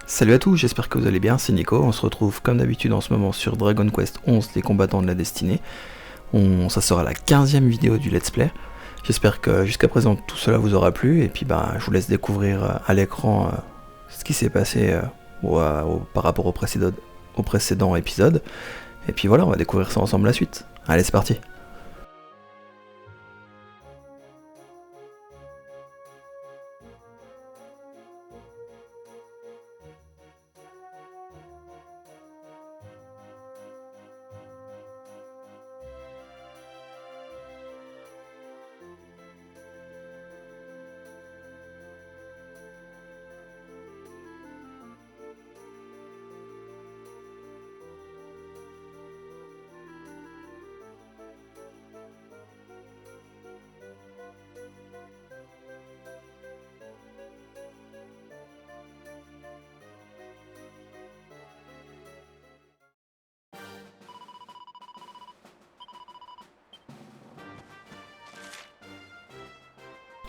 Salut à tous, j'espère que vous allez bien, c'est Nico, on se retrouve comme d'habitude en ce moment sur Dragon Quest 11, les combattants de la destinée. Ça sera la 15e vidéo du let's play. J'espère que jusqu'à présent tout cela vous aura plu, et puis je vous laisse découvrir à l'écran ce qui s'est passé par rapport au précédent épisode. Et puis voilà, on va découvrir ça ensemble la suite. Allez, c'est parti.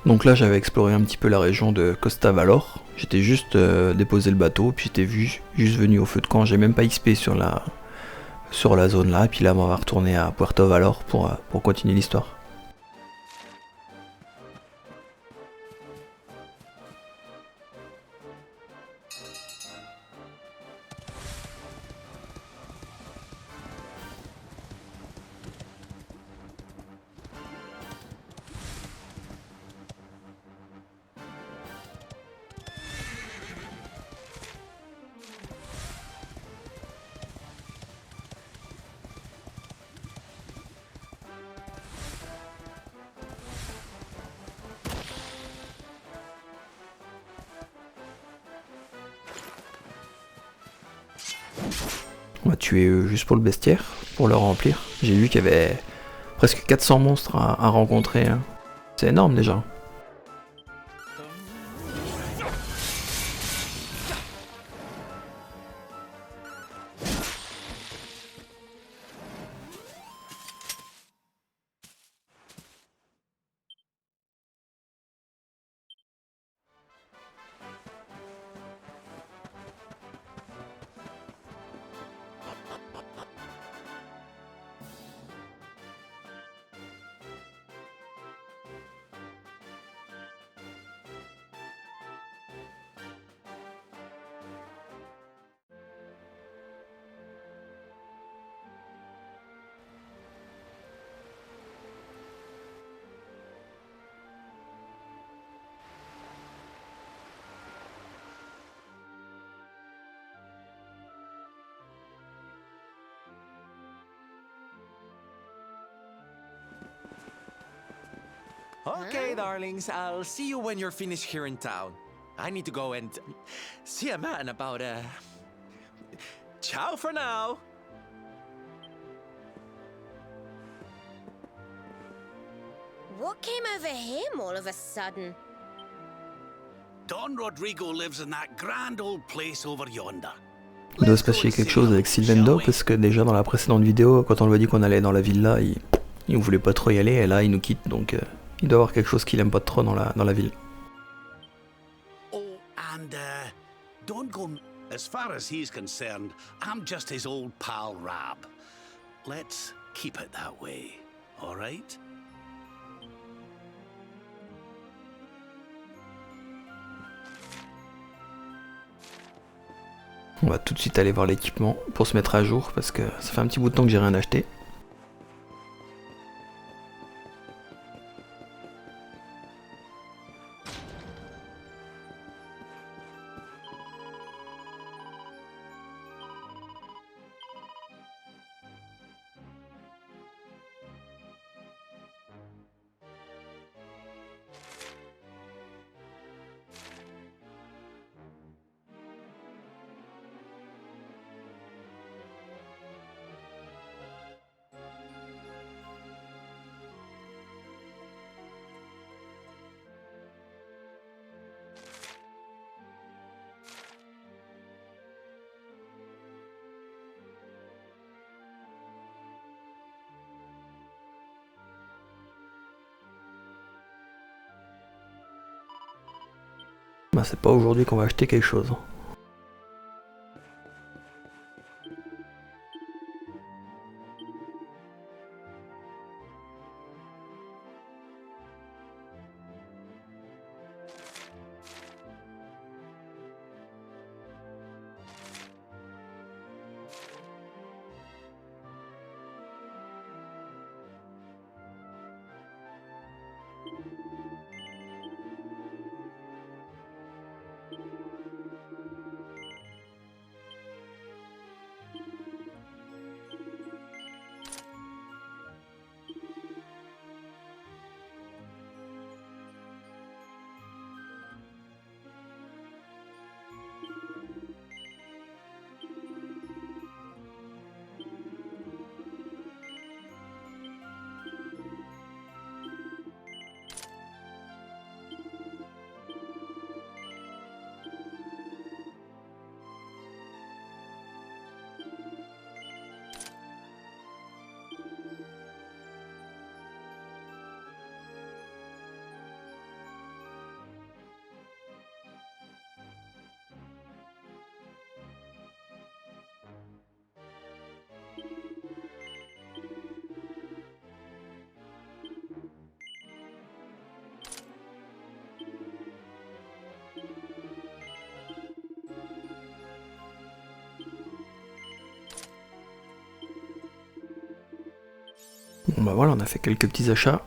Donc là j'avais exploré un petit peu la région de Costa Valor, j'étais juste déposé le bateau, puis j'étais juste venu au feu de camp, j'ai même pas XP sur la zone là, et puis là on va retourner à Puerto Valor pour continuer l'histoire. On va tuer juste pour le bestiaire, pour le remplir. J'ai vu qu'il y avait presque 400 monstres à rencontrer, hein. C'est énorme déjà. Okay, darlings, I'll see you when you're finished here in town. I need to go and see a man about ciao for now. What came over him all of a sudden? Don Rodrigo lives in that grand old place over yonder. Il doit se passer quelque chose avec Silvendo, parce que déjà dans la précédente vidéo, quand on lui a dit qu'on allait dans la villa, il voulait pas trop y aller, et là il nous quitte, donc il doit y avoir quelque chose qu'il aime pas trop dans la ville. Oh, and don't go. As far as he's concerned, I'm just his old pal Rab. Let's keep it that way, all right? On va tout de suite aller voir l'équipement pour se mettre à jour, parce que ça fait un petit bout de temps que j'ai rien acheté. Bah, c'est pas aujourd'hui qu'on va acheter quelque chose. Bon bah voilà, on a fait quelques petits achats.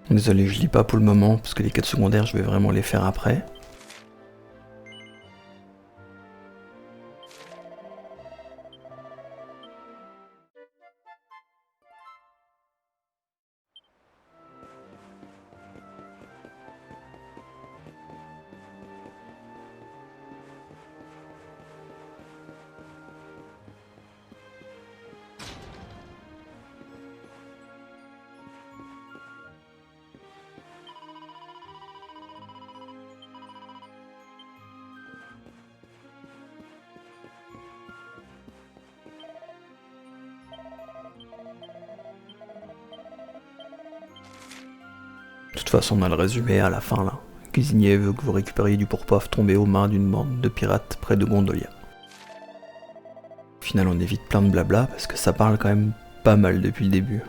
Désolé, je lis pas pour le moment, parce que les quêtes secondaires, je vais vraiment les faire après. De toute façon, on a le résumé à la fin là. Le cuisinier veut que vous récupériez du pourpoivre tombé aux mains d'une bande de pirates près de Gondolia. Au final, on évite plein de blabla parce que ça parle quand même pas mal depuis le début.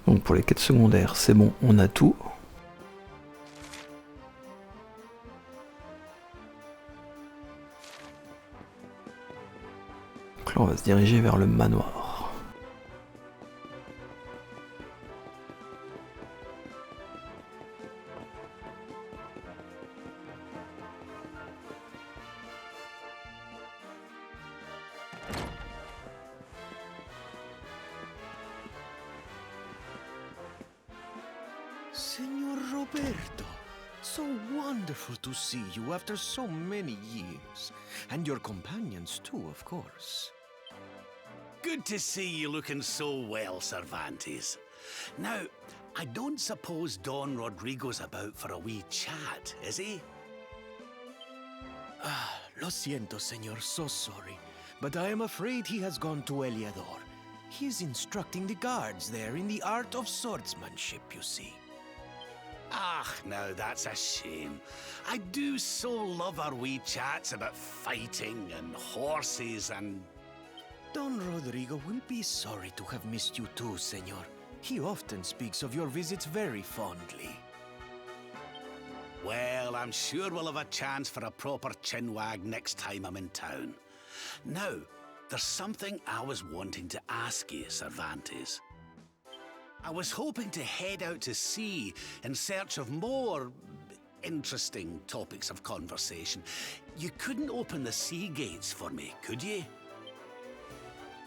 Donc pour les quêtes secondaires, c'est bon, on a tout. Donc là, on va se diriger vers le manoir. Signor Roberto, so wonderful to see you after so many years. And your companions too, of course. Good to see you looking so well, Cervantes. Now, I don't suppose Don Rodrigo's about for a wee chat, is he? Lo siento, señor, so sorry. But I am afraid he has gone to Eliador. He is instructing the guards there in the art of swordsmanship, you see. Ah, now that's a shame. I do so love our wee chats about fighting and horses and... Don Rodrigo will be sorry to have missed you too, señor. He often speaks of your visits very fondly. Well, I'm sure we'll have a chance for a proper chinwag next time I'm in town. Now, there's something I was wanting to ask you, Cervantes. I was hoping to head out to sea in search of more interesting topics of conversation. You couldn't open the sea gates for me, could you?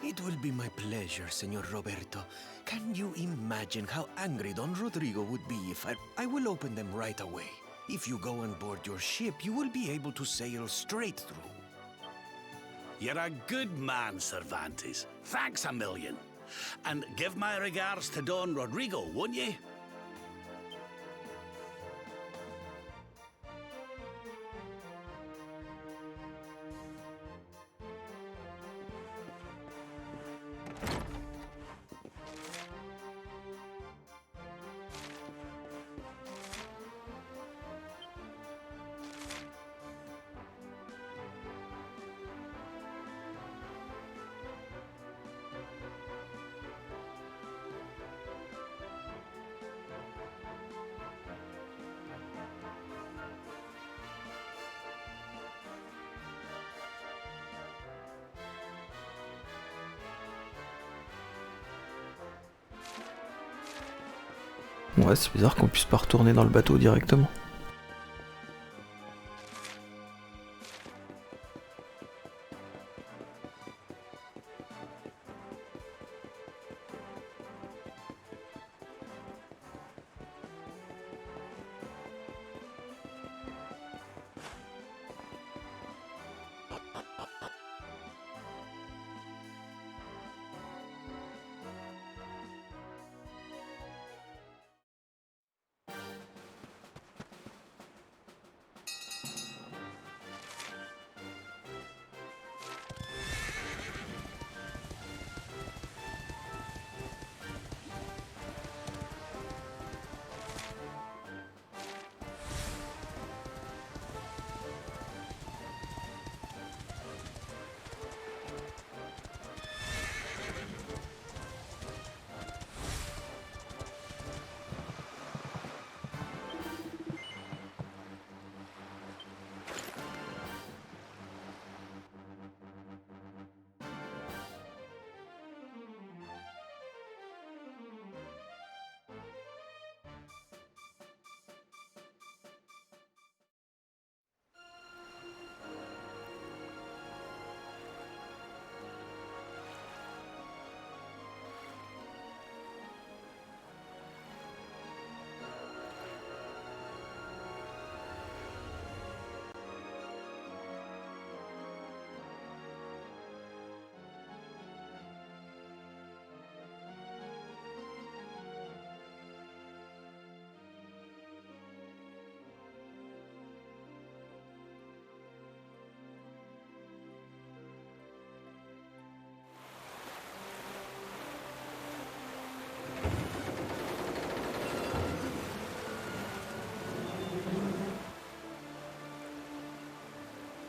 It will be my pleasure, Señor Roberto. Can you imagine how angry Don Rodrigo would be if I will open them right away. If you go on board your ship, you will be able to sail straight through. You're a good man, Cervantes. Thanks a million. And give my regards to Don Rodrigo, won't you? Ouais, c'est bizarre qu'on puisse pas retourner dans le bateau directement.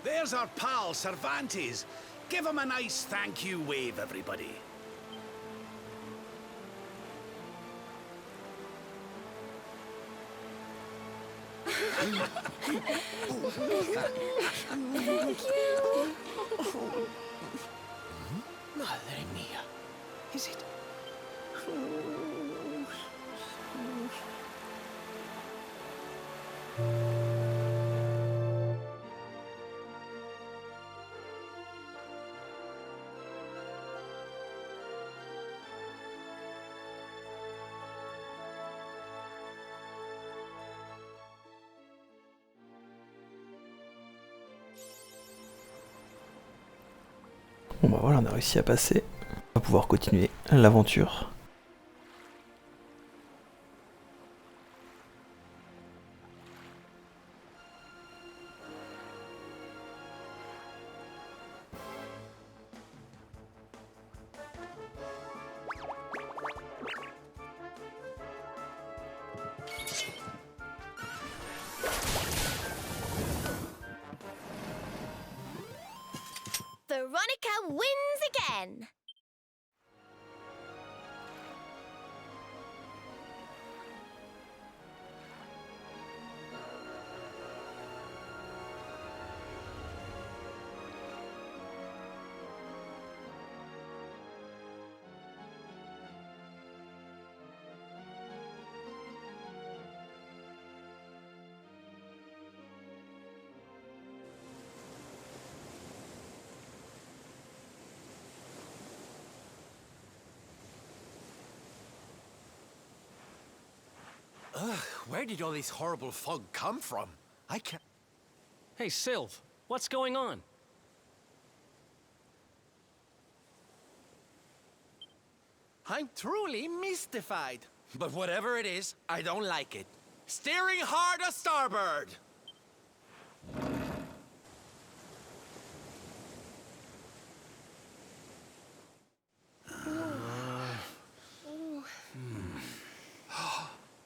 There's our pal, Cervantes. Give him a nice thank you wave, everybody. Thank you. Madre mia. Is it? Bon bah voilà, on a réussi à passer. On va pouvoir continuer l'aventure. Veronica wins again. Ugh, where did all this horrible fog come from? I can't... Hey, Sylv, what's going on? I'm truly mystified. But whatever it is, I don't like it. Steering hard a starboard!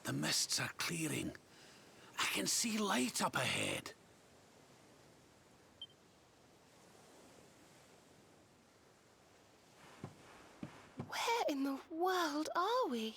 The mists are clearing. I can see light up ahead. Where in the world are we?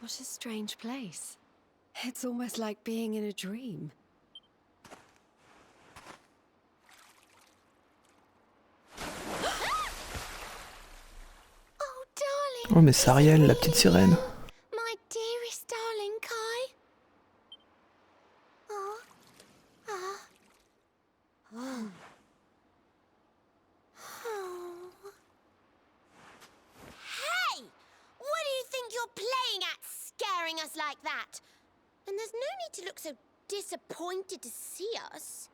What a strange place. It's almost like being in a dream. Oh, darling. Oh mais c'est Ariel, la petite sirène. My dearest darling Kai. Oh. Oh. Oh. Hey! What do you think you're playing at, scaring us like that? And there's no need to look so disappointed to see us.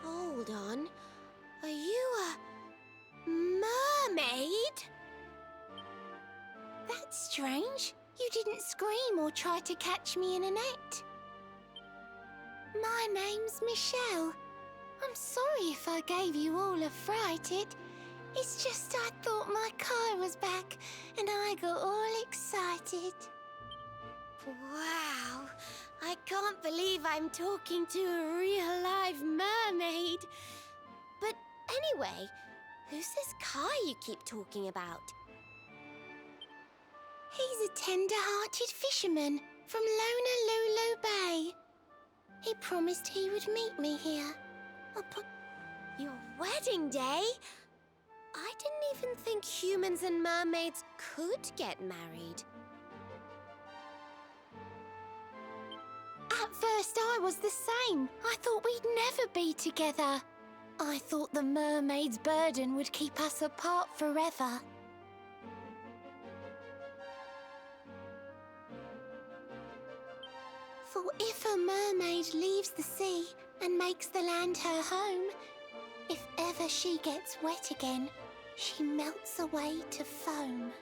Hold on. Are you a mermaid? That's strange. You didn't scream or try to catch me in a net. My name's Michelle. I'm sorry if I gave you all a fright. It's just I thought my car was back and I got all excited. Wow, I can't believe I'm talking to a real live mermaid. But anyway, who's this Kai you keep talking about? He's a tender-hearted fisherman from Honolulu Bay. He promised he would meet me here. Upon your wedding day? I didn't even think humans and mermaids could get married. At first I was the same. I thought we'd never be together. I thought the mermaid's burden would keep us apart forever. For if a mermaid leaves the sea and makes the land her home, if ever she gets wet again, she melts away to foam.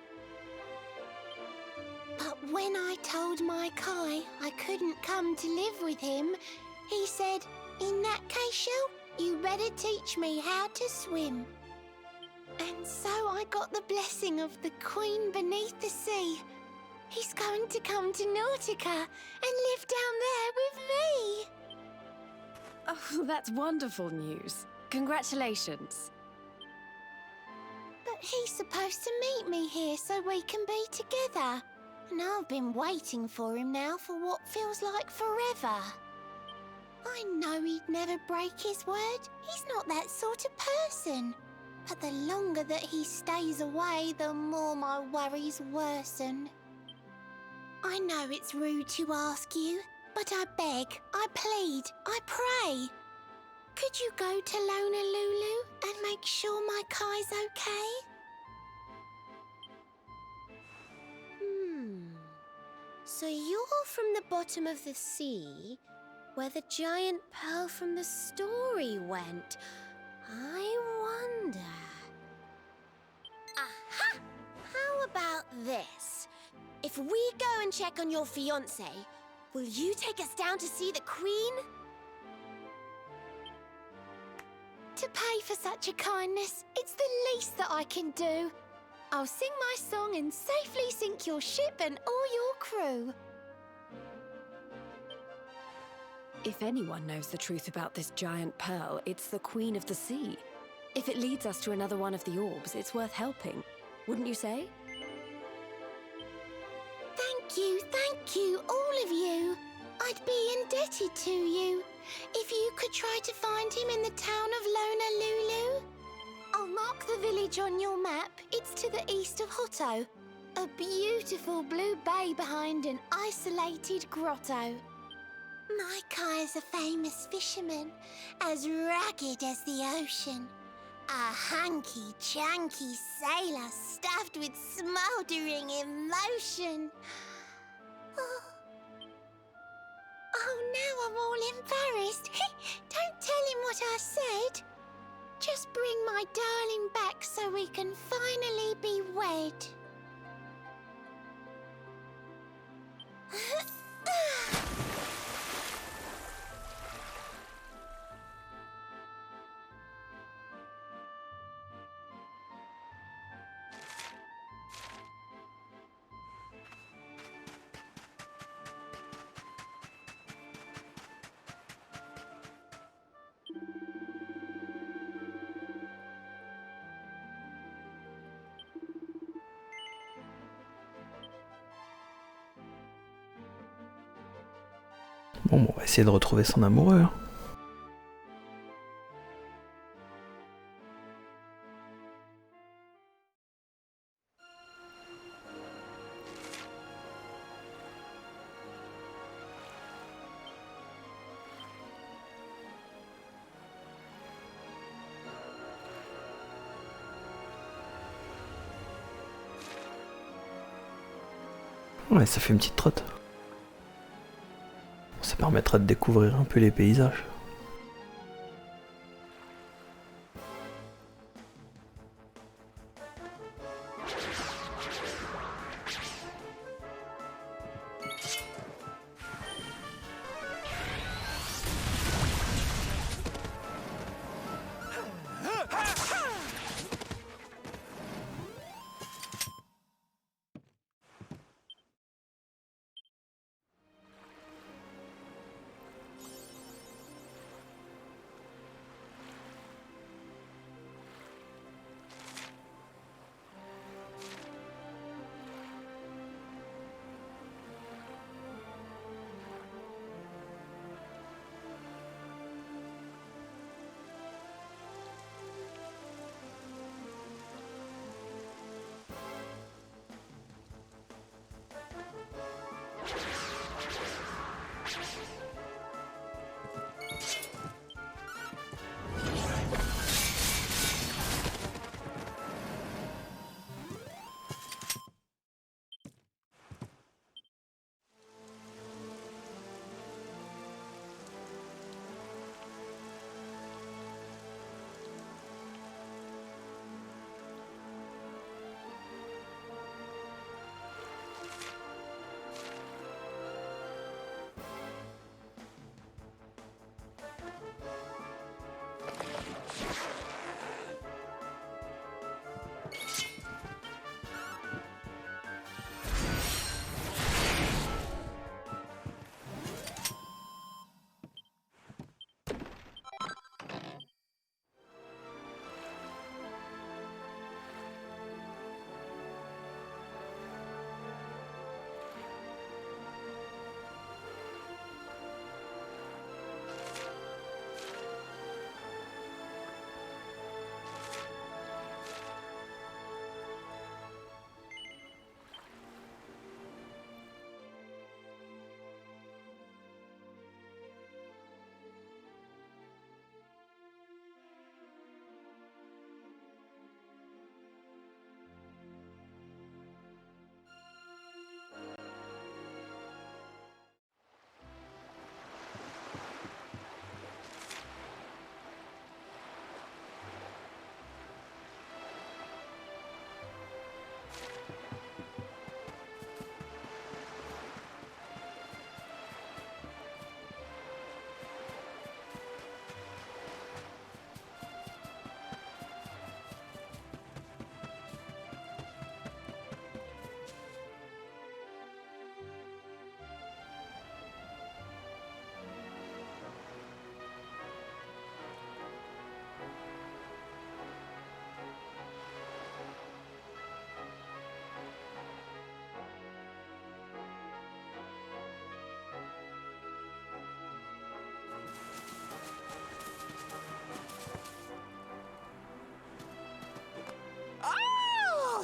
But when I told my Kai I couldn't come to live with him, he said, "In that case, Shell, you better teach me how to swim." And so I got the blessing of the Queen beneath the sea. He's going to come to Nautica and live down there with me. Oh, that's wonderful news. Congratulations. But he's supposed to meet me here so we can be together. And I've been waiting for him now for what feels like forever. I know he'd never break his word. He's not that sort of person. But the longer that he stays away, the more my worries worsen. I know it's rude to ask you, but I beg, I plead, I pray. Could you go to Honolulu and make sure my Kai's okay? So you're from the bottom of the sea, where the giant pearl from the story went. I wonder... Aha! How about this? If we go and check on your fiancé, will you take us down to see the Queen? To pay for such a kindness, it's the least that I can do. I'll sing my song and safely sink your ship and all your crew. If anyone knows the truth about this giant pearl, it's the Queen of the Sea. If it leads us to another one of the orbs, it's worth helping. Wouldn't you say? Thank you, all of you. I'd be indebted to you. If you could try to find him in the town of Honolulu. I'll mark the village on your map. It's to the east of Hotto. A beautiful blue bay behind an isolated grotto. My Kai's a famous fisherman, as rugged as the ocean. A hanky-chanky sailor stuffed with smouldering emotion. Oh, now I'm all embarrassed. Don't tell him what I said. Just bring my darling back so we can finally be wed. Bon, on va essayer de retrouver son amoureux. Hein. Ouais, ça fait une petite trotte. Ça permettra de découvrir un peu les paysages.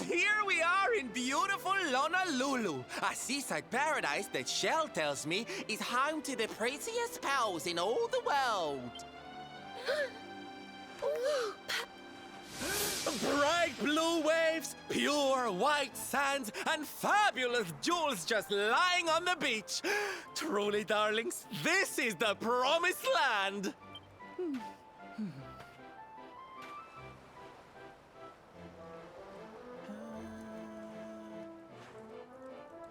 Here we are in beautiful Honolulu, a seaside paradise that Shell tells me is home to the prettiest pals in all the world. Bright blue waves, pure white sands, and fabulous jewels just lying on the beach. Truly, darlings, this is the promised land.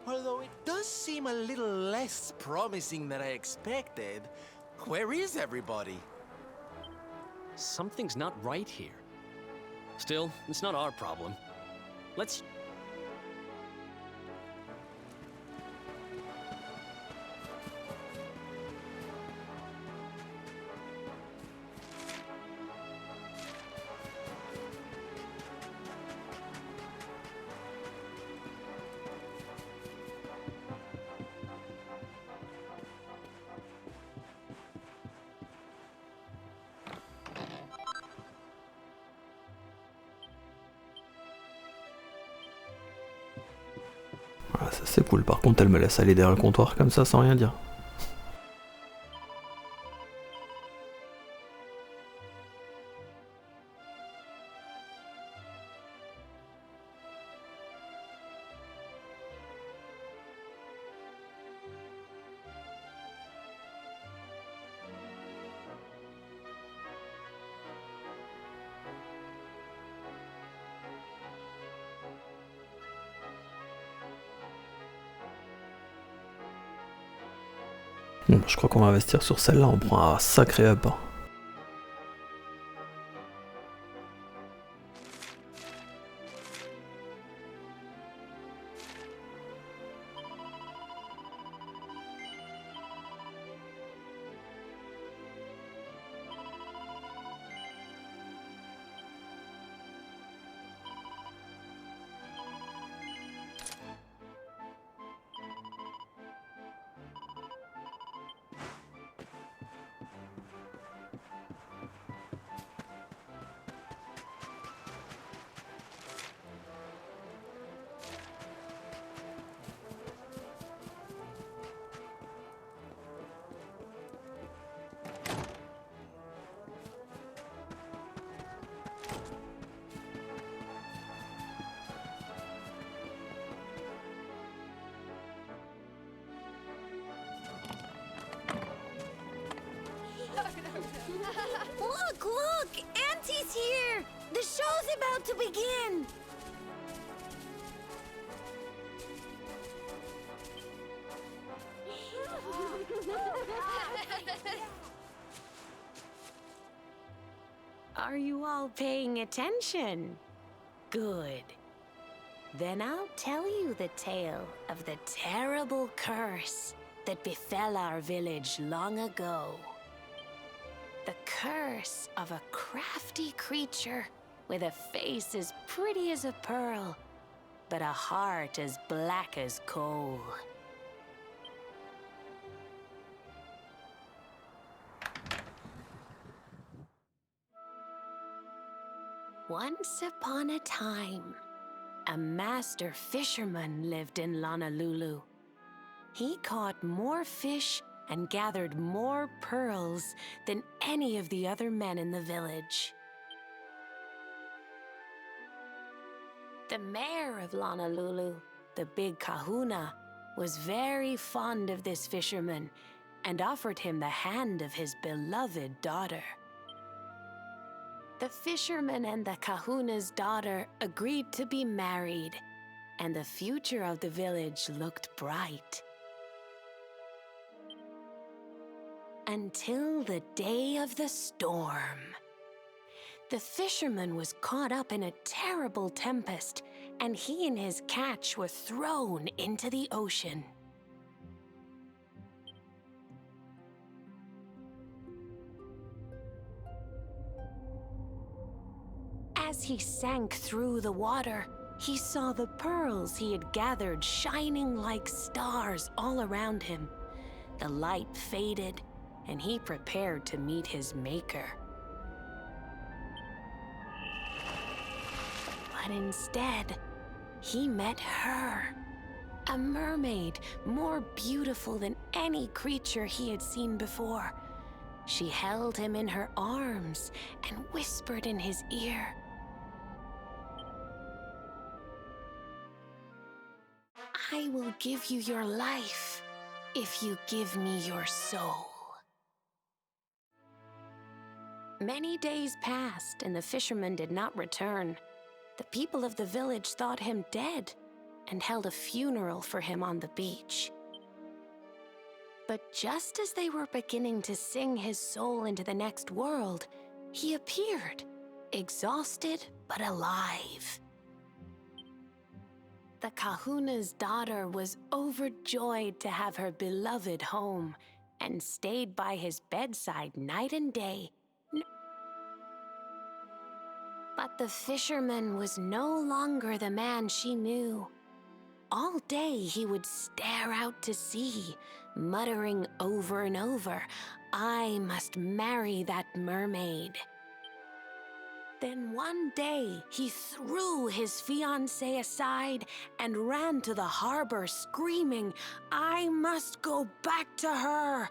Although it does seem a little less promising than I expected, where is everybody? Something's not right here. Still, it's not our problem. Let's... Ah, ça c'est cool, par contre elle me laisse aller derrière le comptoir comme ça sans rien dire. Bon, je crois qu'on va investir sur celle-là, on prend un sacré up. Hein. Look, look! Auntie's here! The show's about to begin! Are you all paying attention? Good. Then I'll tell you the tale of the terrible curse that befell our village long ago. The curse of a crafty creature with a face as pretty as a pearl, but a heart as black as coal. Once upon a time, a master fisherman lived in Honolulu. He caught more fish and gathered more pearls than any of the other men in the village. The mayor of Honolulu, the big kahuna, was very fond of this fisherman and offered him the hand of his beloved daughter. The fisherman and the kahuna's daughter agreed to be married, and the future of the village looked bright. Until the day of the storm. The fisherman was caught up in a terrible tempest, and he and his catch were thrown into the ocean. As he sank through the water, he saw the pearls he had gathered shining like stars all around him. The light faded, and he prepared to meet his maker. But instead, he met her, a mermaid more beautiful than any creature he had seen before. She held him in her arms and whispered in his ear, "I will give you your life if you give me your soul." Many days passed, and the fisherman did not return. The people of the village thought him dead and held a funeral for him on the beach. But just as they were beginning to sing his soul into the next world, he appeared, exhausted but alive. The kahuna's daughter was overjoyed to have her beloved home and stayed by his bedside night and day. But the fisherman was no longer the man she knew. All day he would stare out to sea, muttering over and over, "I must marry that mermaid." Then one day, he threw his fiancée aside and ran to the harbor screaming, "I must go back to her!"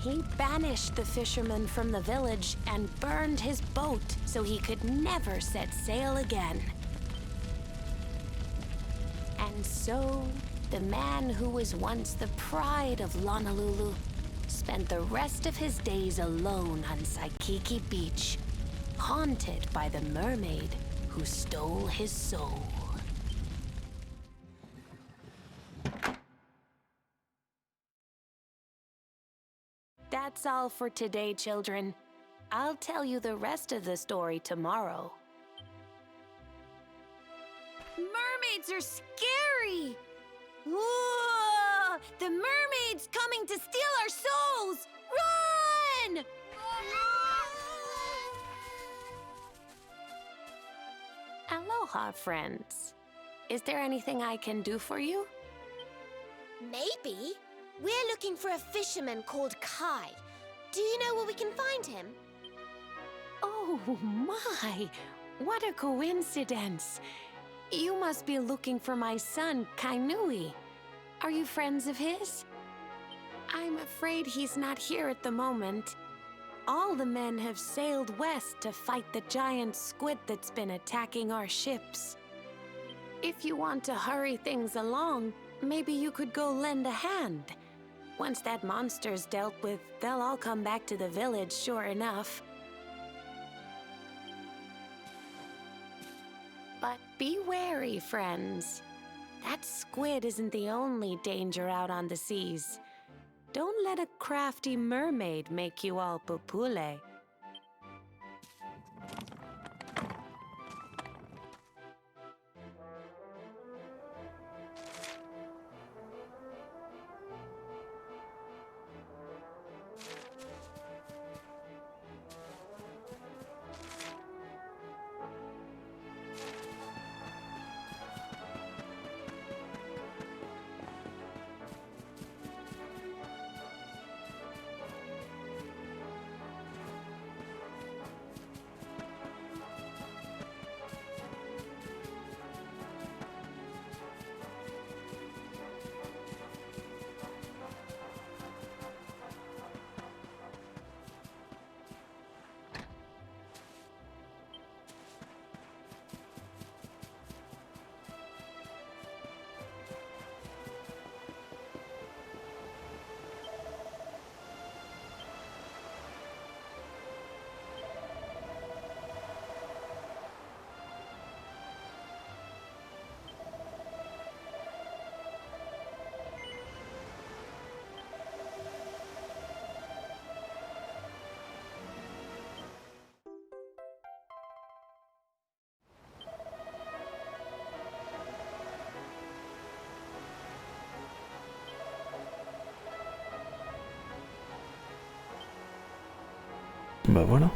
He banished the fisherman from the village and burned his boat so he could never set sail again. And so, the man who was once the pride of Honolulu spent the rest of his days alone on Saikiki Beach, haunted by the mermaid who stole his soul. That's all for today, children. I'll tell you the rest of the story tomorrow. Mermaids are scary! Whoa! The mermaid's coming to steal our souls! Run! Aloha, friends. Is there anything I can do for you? Maybe. We're looking for a fisherman called Kai. Do you know where we can find him? Oh my! What a coincidence! You must be looking for my son, Kainui. Are you friends of his? I'm afraid he's not here at the moment. All the men have sailed west to fight the giant squid that's been attacking our ships. If you want to hurry things along, maybe you could go lend a hand. Once that monster's dealt with, they'll all come back to the village, sure enough. But be wary, friends. That squid isn't the only danger out on the seas. Don't let a crafty mermaid make you all pupule. Bah voilà.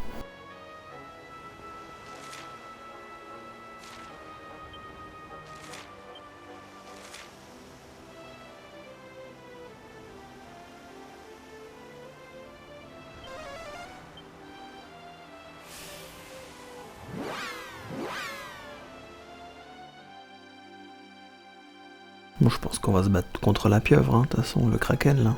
Bon, je pense qu'on va se battre contre la pieuvre, hein, de toute façon, le kraken là.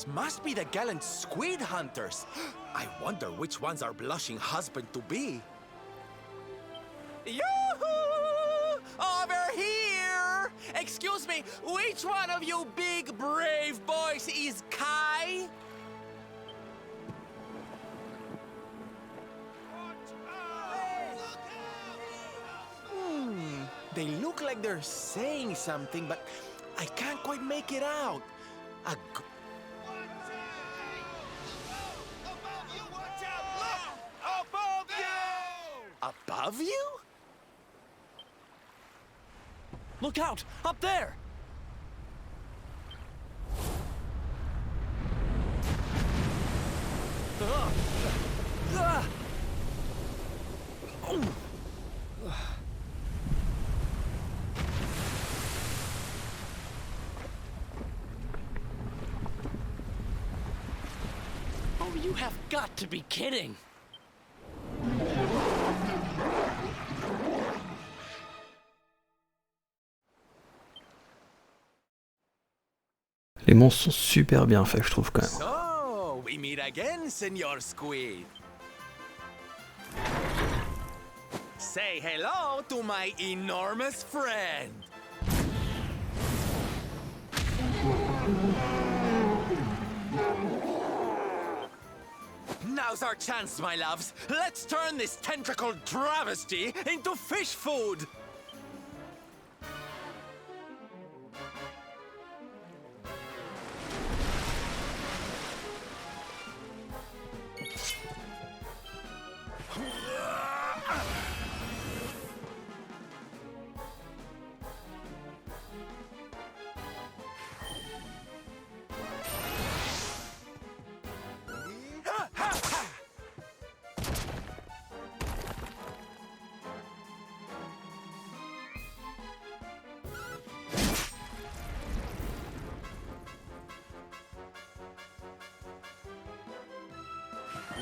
These must be the gallant squid hunters. I wonder which one's our blushing husband to be. Yoo-hoo! Over here! Excuse me, which one of you big brave boys is Kai? They look like they're saying something, but I can't quite make it out. Above you? Look out! Up there! Oh, you have got to be kidding! Les monstres sont super bien faits, je trouve quand même. So, we meet again, Senor Squid. Say hello to my enormous friend. Now's our chance, my loves. Let's turn this tentacled travesty into fish food.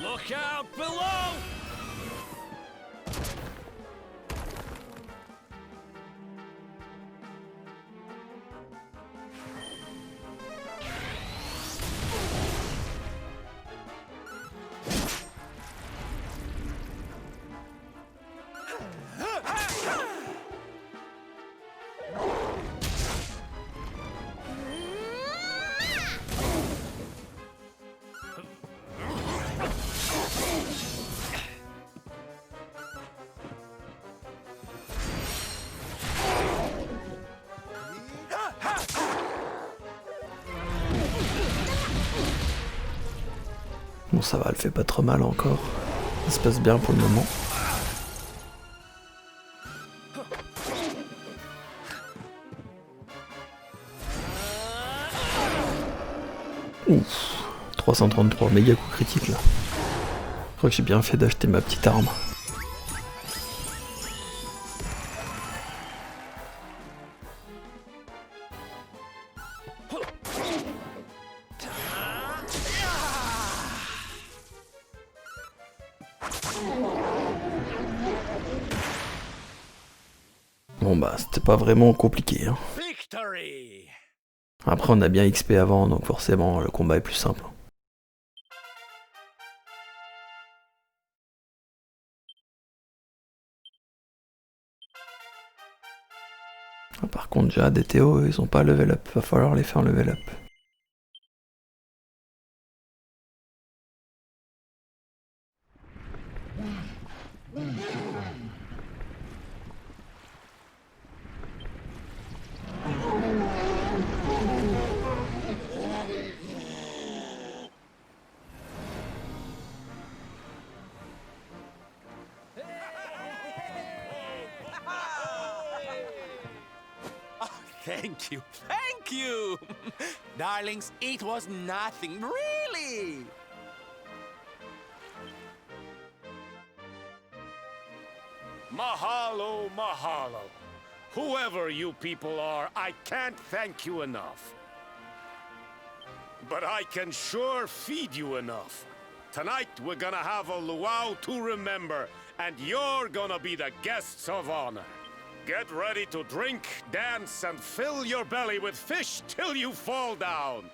Look out below! Bon, ça va, elle fait pas trop mal encore. Ça se passe bien pour le moment. Ouf, 333, méga coup critique là. Je crois que j'ai bien fait d'acheter ma petite arme. Bon bah c'était pas vraiment compliqué hein. Victory! Après on a bien XP avant donc forcément le combat est plus simple. Par contre déjà des Théo ils ont pas level up, va falloir les faire level up. Thank you, thank you! Darlings, it was nothing, really! Mahalo, mahalo. Whoever you people are, I can't thank you enough. But I can sure feed you enough. Tonight we're gonna have a luau to remember, and you're gonna be the guests of honor. Get ready to drink, dance, and fill your belly with fish till you fall down.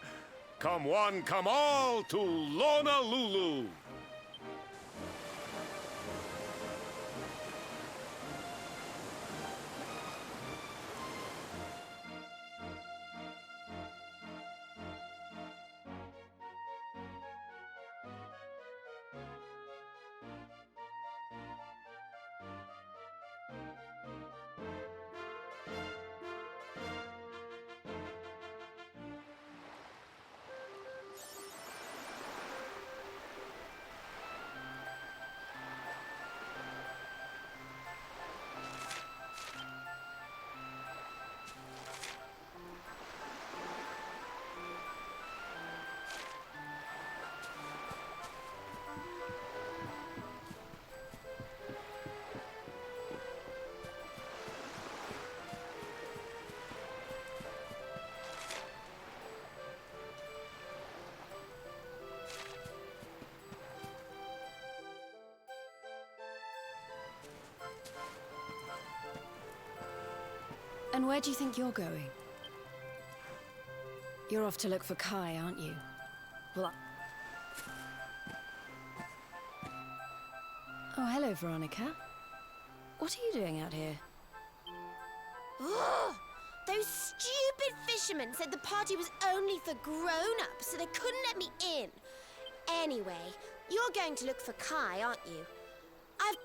Come one, come all to Honolulu. And where do you think you're going? You're off to look for Kai, aren't you? Well, Oh, hello, Veronica. What are you doing out here? Ugh! Those stupid fishermen said the party was only for grown-ups, so they couldn't let me in. Anyway, you're going to look for Kai, aren't you? I've...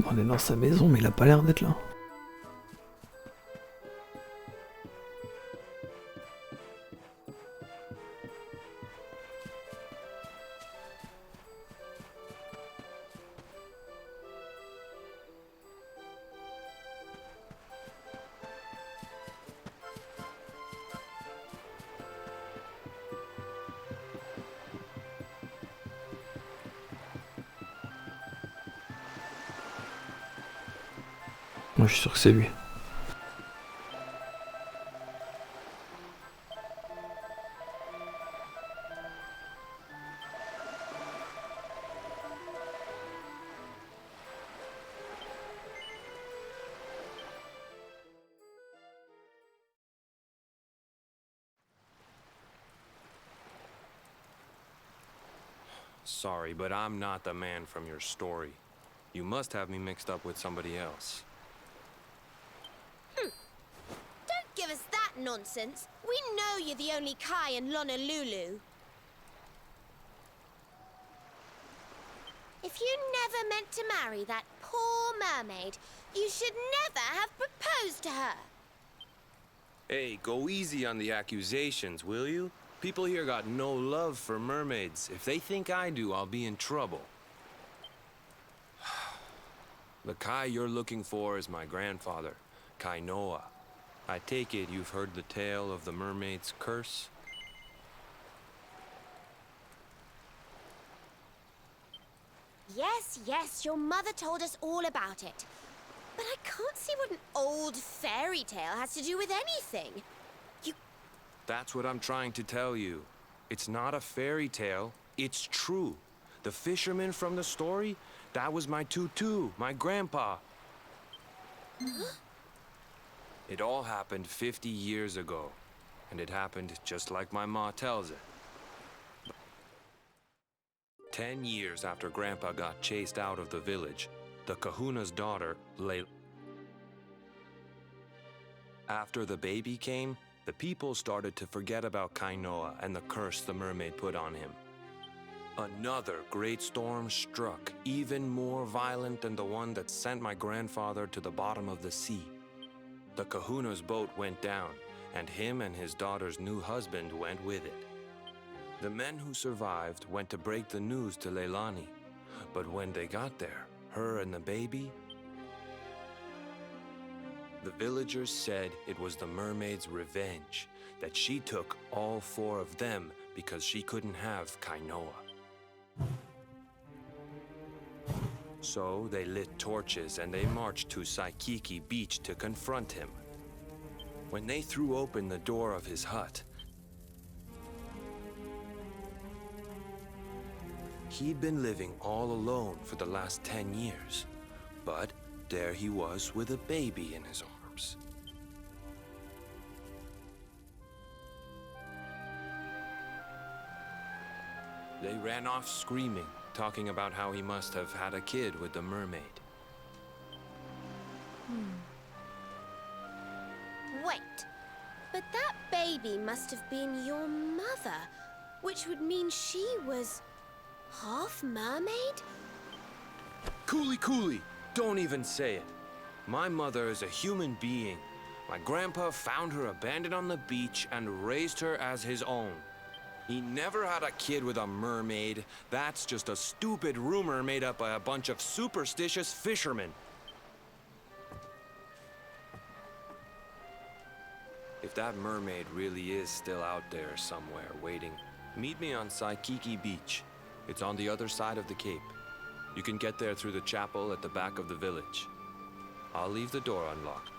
On est dans sa maison, mais il a pas l'air d'être là. Moi je suis sûr que c'est lui. Sorry, but I'm not the man from your story. You must have me mixed up with somebody else. Don't give us that nonsense. We know you're the only Kai in Honolulu. If you never meant to marry that poor mermaid, you should never have proposed to her. Hey, go easy on the accusations, will you? People here got no love for mermaids. If they think I do, I'll be in trouble. The Kai you're looking for is my grandfather, Kainoa. I take it you've heard the tale of the mermaid's curse? Yes, yes, your mother told us all about it. But I can't see what an old fairy tale has to do with anything. That's what I'm trying to tell you. It's not a fairy tale, it's true. The fisherman from the story, that was my tutu, my grandpa. It all happened 50 years ago, and it happened just like my ma tells it. 10 years after Grandpa got chased out of the village, the kahuna's daughter, After the baby came, the people started to forget about Kainoa and the curse the mermaid put on him. Another great storm struck, even more violent than the one that sent my grandfather to the bottom of the sea. The kahuna's boat went down, and him and his daughter's new husband went with it. The men who survived went to break the news to Leilani, but when they got there, her and the baby, the villagers said it was the mermaid's revenge, that she took all 4 of them because she couldn't have Kainoa. So they lit torches and they marched to Saikiki Beach to confront him. When they threw open the door of his hut, he'd been living all alone for the last 10 years, but there he was with a baby in his arms. They ran off screaming, talking about how he must have had a kid with the mermaid. Wait, but that baby must have been your mother, which would mean she was half mermaid? Cooley, don't even say it. My mother is a human being. My grandpa found her abandoned on the beach and raised her as his own. He never had a kid with a mermaid. That's just a stupid rumor made up by a bunch of superstitious fishermen. If that mermaid really is still out there somewhere waiting, meet me on Saikiki Beach. It's on the other side of the cape. You can get there through the chapel at the back of the village. I'll leave the door unlocked.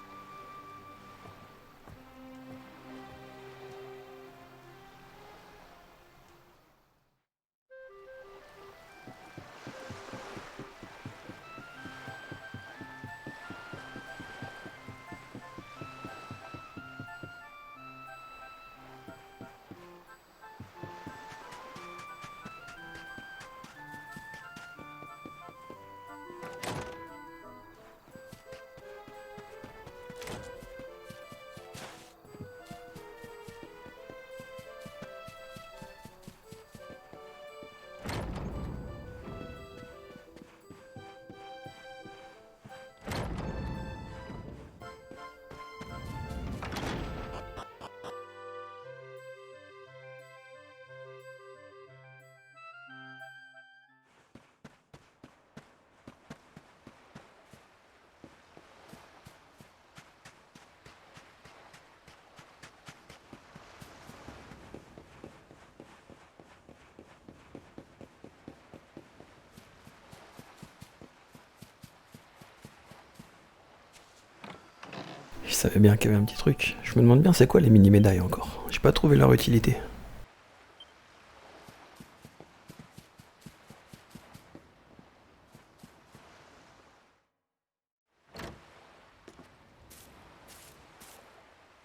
Je savais bien qu'il y avait un petit truc. Je me demande bien c'est quoi les mini-médailles encore. J'ai pas trouvé leur utilité.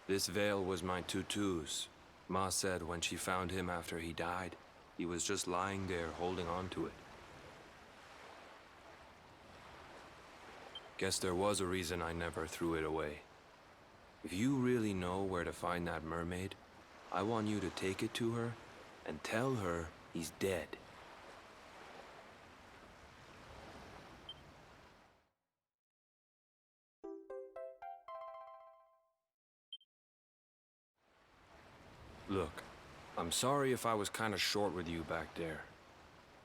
This veil was my tutu's. Ma said when she found him after he died, he was just lying there holding on to it. Guess there was a reason I never threw it away. If you really know where to find that mermaid, I want you to take it to her and tell her he's dead. Look, I'm sorry if I was kinda short with you back there,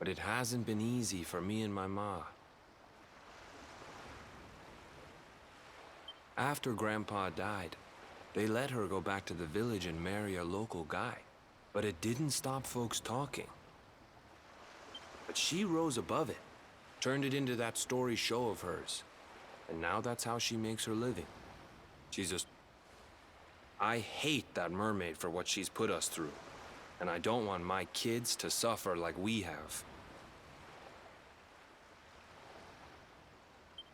but it hasn't been easy for me and my ma. After Grandpa died, they let her go back to the village and marry a local guy. But it didn't stop folks talking. But she rose above it, turned it into that story show of hers. And now that's how she makes her living. She's just... I hate that mermaid for what she's put us through. And I don't want my kids to suffer like we have.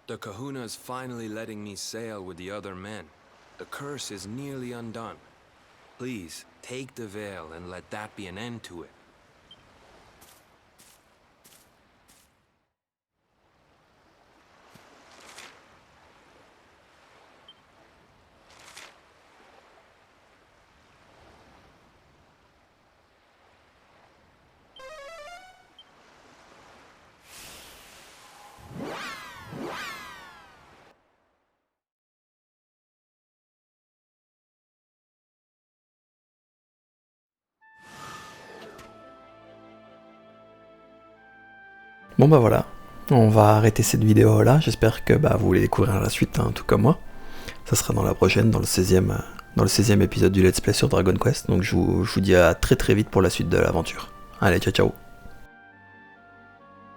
The kahuna's finally letting me sail with the other men. The curse is nearly undone. Please, take the veil and let that be an end to it. Bon bah voilà, on va arrêter cette vidéo là, j'espère que vous voulez découvrir la suite, hein, tout comme moi. Ça sera dans la prochaine, dans le 16e épisode du Let's Play sur Dragon Quest, donc je vous dis à très vite pour la suite de l'aventure. Allez, ciao ciao.